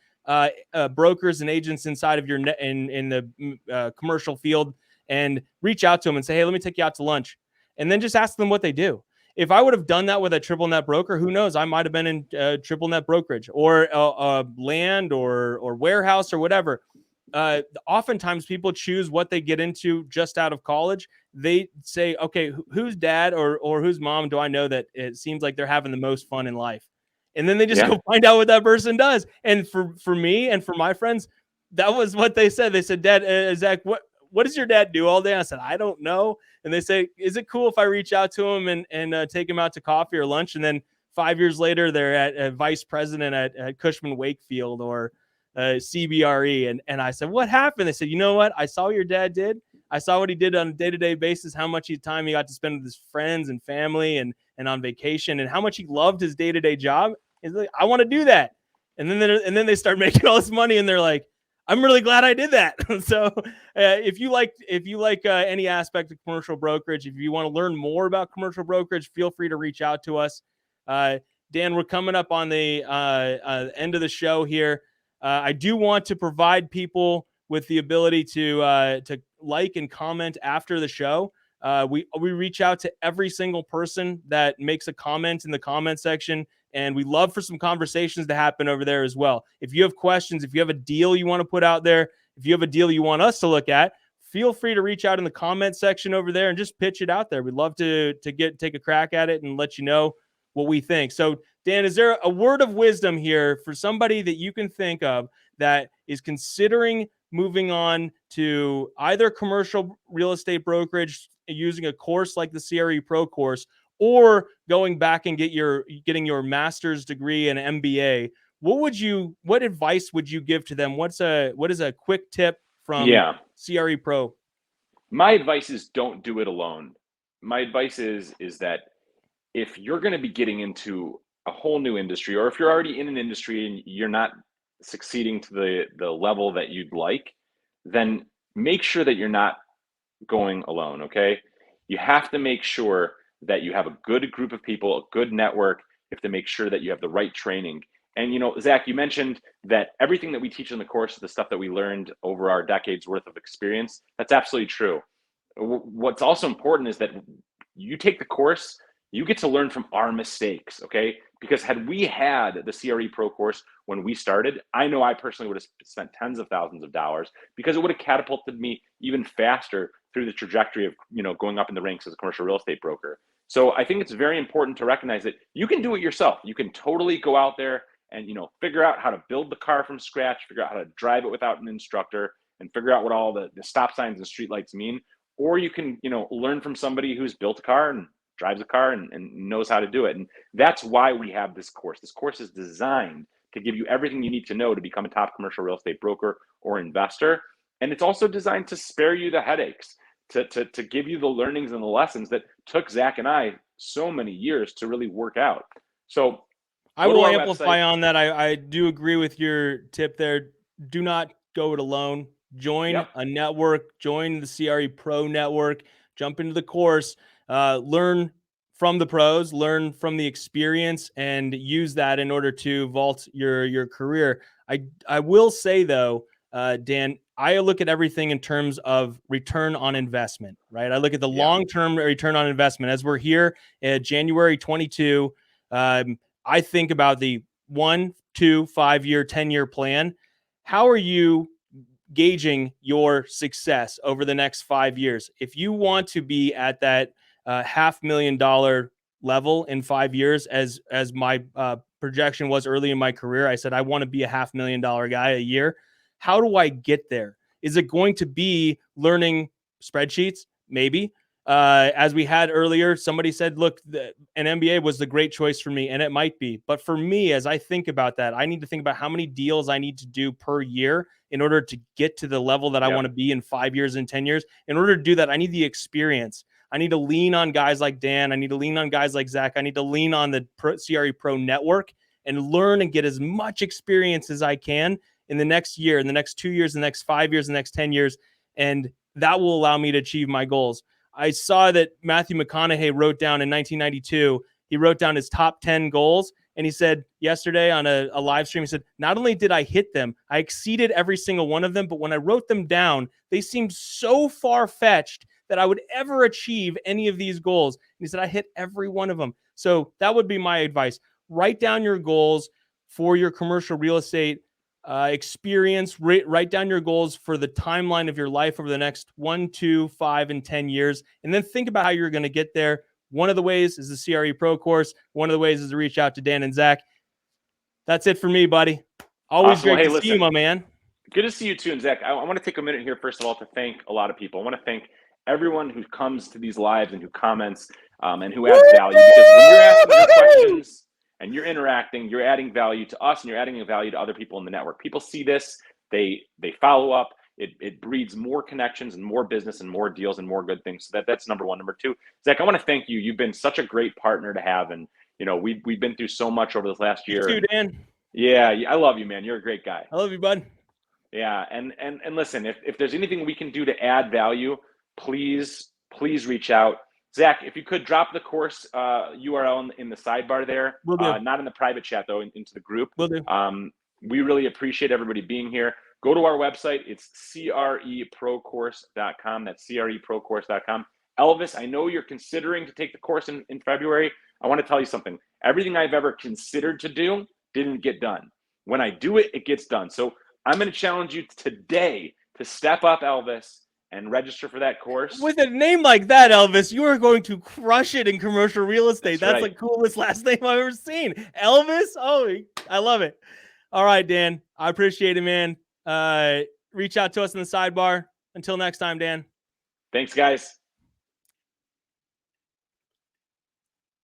brokers and agents inside of your in the commercial field, and reach out to them and say, hey, let me take you out to lunch, and then just ask them what they do. If I would have done that with a triple net broker, who knows? I might have been in triple net brokerage or land or warehouse or whatever. Oftentimes people choose what they get into just out of college. They say, okay, whose dad or whose mom do I know that it seems like they're having the most fun in life? And then they just go find out what that person does. And for me and for my friends, that was what they said. They said, Dad, Zach, what does your dad do all day? I said, I don't know. And they say, is it cool if I reach out to him and take him out to coffee or lunch? And then 5 years later, they're at vice president at Cushman Wakefield or CBRE. And I said, what happened? They said, you know what? I saw what your dad did. I saw what he did on a day-to-day basis, how much time he got to spend with his friends and family and on vacation, and how much he loved his day-to-day job. He's like, I want to do that. And then they start making all this money, and they're like, I'm really glad I did that. So if you like any aspect of commercial brokerage, if you want to learn more about commercial brokerage, feel free to reach out to us. Dan, we're coming up on the end of the show here. I do want to provide people with the ability to like and comment after the show. We reach out to every single person that makes a comment in the comment section, and we love for some conversations to happen over there as well. If you have questions, if you have a deal you want to put out there, if you have a deal you want us to look at, feel free to reach out in the comment section over there and just pitch it out there. We'd love to take a crack at it and let you know what we think. So, Dan, is there a word of wisdom here for somebody that you can think of that is considering moving on to either commercial real estate brokerage using a course like the CRE Pro course, or going back and getting your master's degree and MBA? What advice would you give to them? What is a quick tip from CRE Pro? My advice is don't do it alone. My advice is that if you're going to be getting into a whole new industry, or if you're already in an industry and you're not succeeding to the level that you'd like, then make sure that you're not going alone, okay? You have to make sure that you have a good group of people, a good network. You have to make sure that you have the right training. And, Zach, you mentioned that everything that we teach in the course, the stuff that we learned over our decades worth of experience, that's absolutely true. What's also important is that you take the course, you get to learn from our mistakes, okay? Because had we had the CRE Pro course when we started, I know I personally would have spent tens of thousands of dollars, because it would have catapulted me even faster through the trajectory of, going up in the ranks as a commercial real estate broker. So I think it's very important to recognize that you can do it yourself. You can totally go out there and, figure out how to build the car from scratch, figure out how to drive it without an instructor, and figure out what all the stop signs and street lights mean. Or you can, learn from somebody who's built a car and drives a car and knows how to do it. And that's why we have this course. This course is designed to give you everything you need to know to become a top commercial real estate broker or investor. And it's also designed to spare you the headaches, to give you the learnings and the lessons that took Zach and I so many years to really work out. So I will amplify on that. I do agree with your tip there. Do not go it alone. Join a network, join the CRE Pro Network, jump into the course, learn from the pros, learn from the experience, and use that in order to vault your career. I will say though, Dan, I look at everything in terms of return on investment, right? I look at the long-term return on investment. As we're here at January 22, I think about the 1, 2, 5 year, 10-year plan. How are you gauging your success over the next 5 years? If you want to be at that $500,000 level in 5 years, as my projection was early in my career, I said I want to be a $500,000 guy a year. How do I get there? Is it going to be learning spreadsheets? Maybe. As we had earlier, somebody said, look, an MBA was the great choice for me, and it might be. But for me, as I think about that, I need to think about how many deals I need to do per year in order to get to the level that I want to be in 5 years and 10 years. In order to do that, I need the experience. I need to lean on guys like Dan. I need to lean on guys like Zach. I need to lean on the CRE Pro Network and learn and get as much experience as I can in the next year, in the next 2 years, in the next 5 years, in the next 10 years. And that will allow me to achieve my goals. I saw that Matthew McConaughey wrote down in 1992, he wrote down his top 10 goals. And he said yesterday on a live stream, he said, not only did I hit them, I exceeded every single one of them. But when I wrote them down, they seemed so far-fetched that I would ever achieve any of these goals. And he said, I hit every one of them. So that would be my advice. Write down your goals for your commercial real estate experience. Write down your goals for the timeline of your life over the next 1, 2, 5, and 10 years. And then think about how you're going to get there. One of the ways is the CRE Pro course. One of the ways is to reach out to Dan and Zach. That's it for me, buddy. Always awesome. great to see you, my man. Good to see you too. And Zach, I want to take a minute here, first of all, to thank a lot of people. I want to thank everyone who comes to these lives and who comments and who adds value. Because when you're asking your questions and you're interacting, you're adding value to us and you're adding value to other people in the network. People see this, they follow up. It breeds more connections and more business and more deals and more good things. So that's number one. Number two, Zach, I want to thank you. You've been such a great partner to have. And, you know, we've been through so much over this last year. You too, Dan. Yeah, I love you, man. You're a great guy. I love you, bud. Yeah. And listen, if there's anything we can do to add value, please reach out. Zach, if you could drop the course URL in the sidebar there, not in the private chat though, into the group. Will do. We really appreciate everybody being here. Go to our website. It's creprocourse.com. That's creprocourse.com. Elvis, I know you're considering to take the course in February. I want to tell you something. Everything I've ever considered to do didn't get done. When I do it, it gets done. So I'm going to challenge you today to step up, Elvis, and register for that course. With a name like that, Elvis, you are going to crush it in commercial real estate. That's right. The coolest last name I've ever seen. Elvis? Oh, I love it. All right, Dan. I appreciate it, man. Reach out to us in the sidebar. Until next time, Dan. Thanks, guys.